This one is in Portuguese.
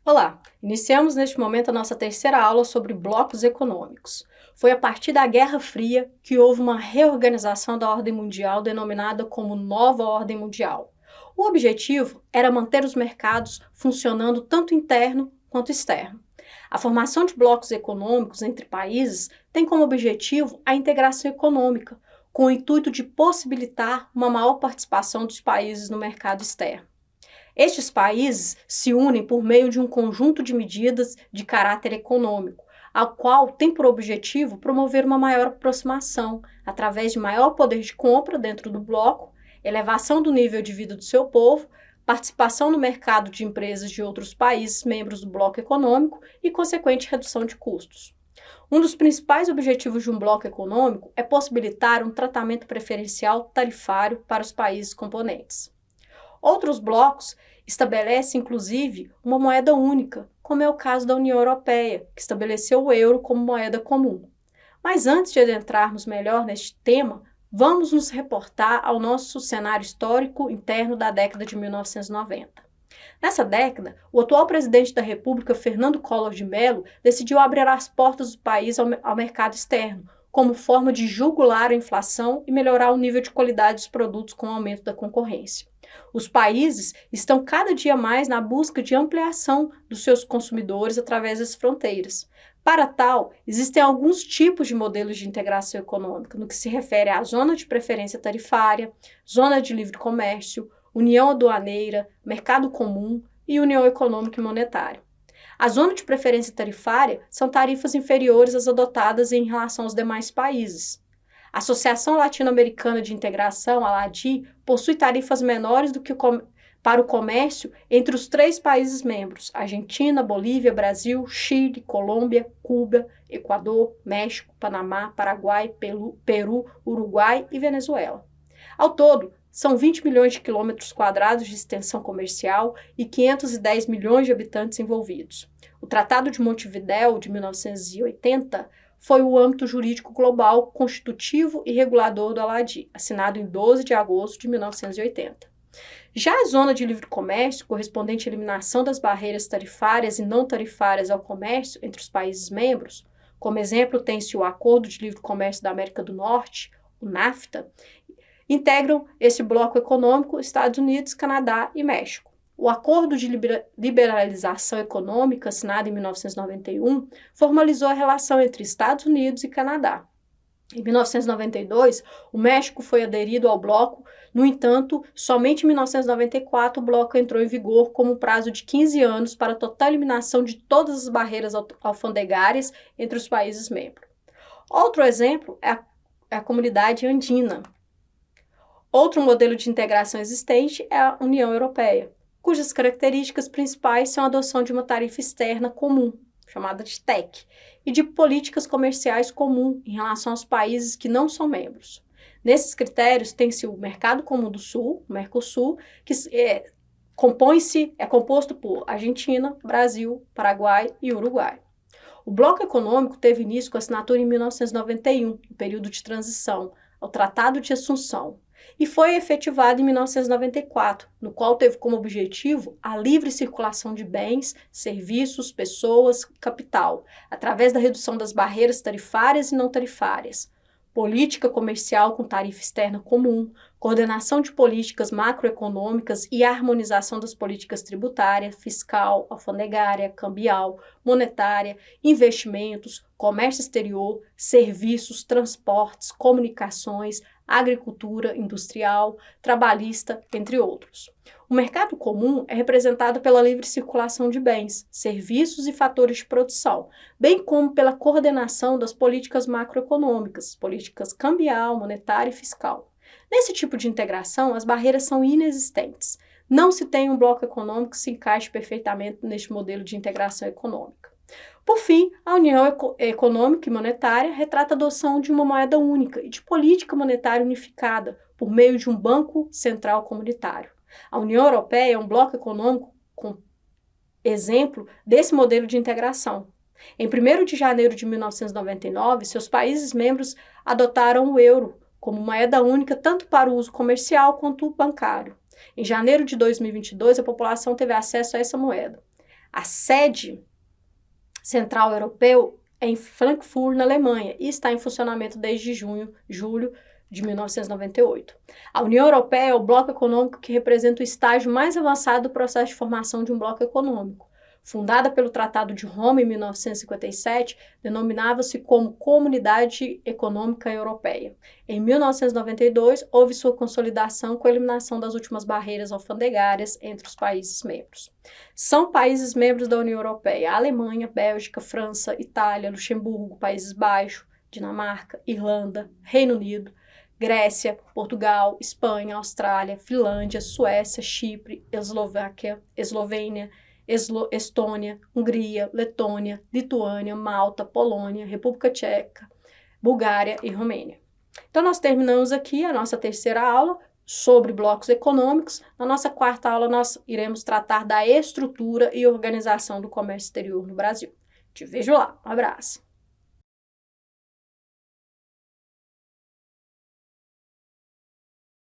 Olá! Iniciamos neste momento a nossa terceira aula sobre blocos econômicos. Foi a partir da Guerra Fria que houve uma reorganização da ordem mundial denominada como Nova Ordem Mundial. O objetivo era manter os mercados funcionando tanto interno quanto externo. A formação de blocos econômicos entre países tem como objetivo a integração econômica, com o intuito de possibilitar uma maior participação dos países no mercado externo. Estes países se unem por meio de um conjunto de medidas de caráter econômico, ao qual tem por objetivo promover uma maior aproximação, através de maior poder de compra dentro do bloco, elevação do nível de vida do seu povo, participação no mercado de empresas de outros países membros do bloco econômico e consequente redução de custos. Um dos principais objetivos de um bloco econômico é possibilitar um tratamento preferencial tarifário para os países componentes. Outros blocos estabelecem, inclusive, uma moeda única, como é o caso da União Europeia, que estabeleceu o euro como moeda comum. Mas antes de adentrarmos melhor neste tema, vamos nos reportar ao nosso cenário histórico interno da década de 1990. Nessa década, o atual presidente da República, Fernando Collor de Mello, decidiu abrir as portas do país ao mercado externo, como forma de jugular a inflação e melhorar o nível de qualidade dos produtos com o aumento da concorrência. Os países estão cada dia mais na busca de ampliação dos seus consumidores através das fronteiras. Para tal, existem alguns tipos de modelos de integração econômica, no que se refere à zona de preferência tarifária, zona de livre comércio, união aduaneira, mercado comum e união econômica e monetária. A zona de preferência tarifária são tarifas inferiores às adotadas em relação aos demais países. A Associação Latino-Americana de Integração, a LADI, possui tarifas menores do que para o comércio entre os 3 países membros: Argentina, Bolívia, Brasil, Chile, Colômbia, Cuba, Equador, México, Panamá, Paraguai, Peru, Uruguai e Venezuela. Ao todo, são 20 milhões de quilômetros quadrados de extensão comercial e 510 milhões de habitantes envolvidos. O Tratado de Montevidéu, de 1980, foi o âmbito jurídico global constitutivo e regulador do ALADI, assinado em 12 de agosto de 1980. Já a zona de livre comércio, correspondente à eliminação das barreiras tarifárias e não tarifárias ao comércio entre os países membros, como exemplo tem-se o Acordo de Livre Comércio da América do Norte, o NAFTA, integram esse bloco econômico Estados Unidos, Canadá e México. O Acordo de Liberalização Econômica, assinado em 1991, formalizou a relação entre Estados Unidos e Canadá. Em 1992, o México foi aderido ao bloco, no entanto, somente em 1994 o bloco entrou em vigor como um prazo de 15 anos para a total eliminação de todas as barreiras alfandegárias entre os países membros. Outro exemplo é a Comunidade Andina. Outro modelo de integração existente é a União Europeia, cujas características principais são a adoção de uma tarifa externa comum, chamada de TEC, e de políticas comerciais comuns em relação aos países que não são membros. Nesses critérios tem-se o Mercado Comum do Sul, o Mercosul, que é composto por Argentina, Brasil, Paraguai e Uruguai. O bloco econômico teve início com a assinatura em 1991, no período de transição, ao Tratado de Assunção, e foi efetivado em 1994, no qual teve como objetivo a livre circulação de bens, serviços, pessoas e capital, através da redução das barreiras tarifárias e não tarifárias, política comercial com tarifa externa comum, coordenação de políticas macroeconômicas e harmonização das políticas tributária, fiscal, alfandegária, cambial, monetária, investimentos, comércio exterior, serviços, transportes, comunicações, agricultura, industrial, trabalhista, entre outros. O mercado comum é representado pela livre circulação de bens, serviços e fatores de produção, bem como pela coordenação das políticas macroeconômicas, políticas cambial, monetária e fiscal. Nesse tipo de integração, as barreiras são inexistentes. Não se tem um bloco econômico que se encaixe perfeitamente neste modelo de integração econômica. Por fim, a União Econômica e Monetária retrata a adoção de uma moeda única e de política monetária unificada por meio de um Banco Central Comunitário. A União Europeia é um bloco econômico com exemplo desse modelo de integração. Em 1º de janeiro de 1999, seus países membros adotaram o euro como moeda única tanto para o uso comercial quanto bancário. Em janeiro de 2022, a população teve acesso a essa moeda. A sede central europeu é em Frankfurt, na Alemanha, e está em funcionamento desde julho de 1998. A União Europeia é o bloco econômico que representa o estágio mais avançado do processo de formação de um bloco econômico. Fundada pelo Tratado de Roma em 1957, denominava-se como Comunidade Econômica Europeia. Em 1992, houve sua consolidação com a eliminação das últimas barreiras alfandegárias entre os países membros. São países membros da União Europeia: Alemanha, Bélgica, França, Itália, Luxemburgo, Países Baixos, Dinamarca, Irlanda, Reino Unido, Grécia, Portugal, Espanha, Austrália, Finlândia, Suécia, Chipre, Eslováquia, Eslovênia, Estônia, Hungria, Letônia, Lituânia, Malta, Polônia, República Tcheca, Bulgária e Romênia. Então, nós terminamos aqui a nossa terceira aula sobre blocos econômicos. Na nossa quarta aula, nós iremos tratar da estrutura e organização do comércio exterior no Brasil. Te vejo lá. Um abraço.